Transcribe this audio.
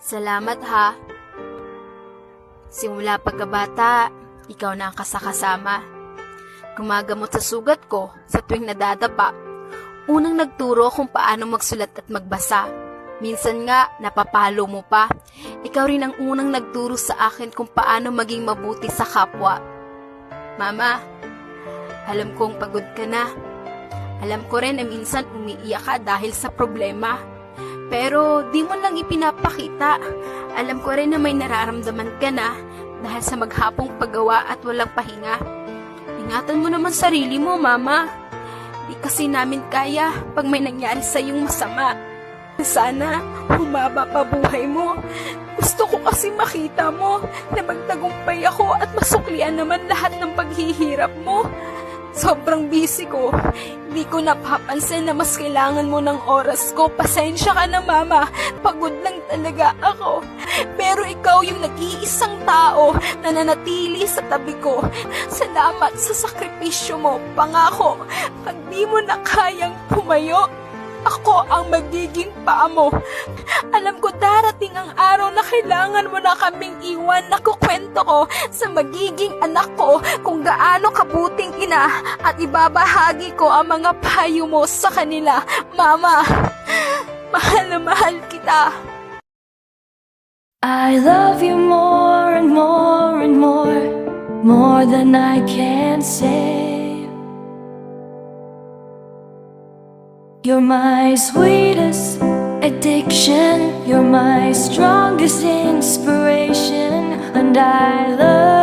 Salamat ha. Simula pagkabata, ikaw na ang kasakasama. Gumagamot sa sugat ko sa tuwing nadadapa. Unang nagturo kung paano magsulat at magbasa. Minsan nga, napapalo mo pa. Ikaw rin ang unang nagturo sa akin kung paano maging mabuti sa kapwa. Mama, alam kong pagod ka na. Alam ko rin na minsan umiiyak ka dahil sa problema. Pero di mo lang ipinapakita. Alam ko rin na may nararamdaman ka na dahil sa maghapong paggawa at walang pahinga. Ingatan mo naman sarili mo, Mama. Di kasi namin kaya pag may nangyari sa iyong masama. Sana humaba pa buhay mo. Gusto ko kasi makita mo na magtagumpay ako at masuklian naman lahat ng paghihirap mo. Sobrang busy ko. Hindi ko napapansin na mas kailangan mo ng oras ko. Pasensya ka na, Mama. Pagod lang talaga ako. Pero ikaw yung nag-iisang tao na nanatili sa tabi ko. Salamat sa sakripisyo mo. Pangako, pag di mo na kayang pumayo, ako ang magiging paa mo. Alam ko darating ang araw na kailangan mo na kaming iwan. Nakukwento ko sa magiging anak ko kung gaano kabuting ina at ibabahagi ko ang mga payo mo sa kanila. Mama, mahal na mahal kita. I love you more and more and more than I can say. You're my sweetest addiction, you're my strongest inspiration, and I love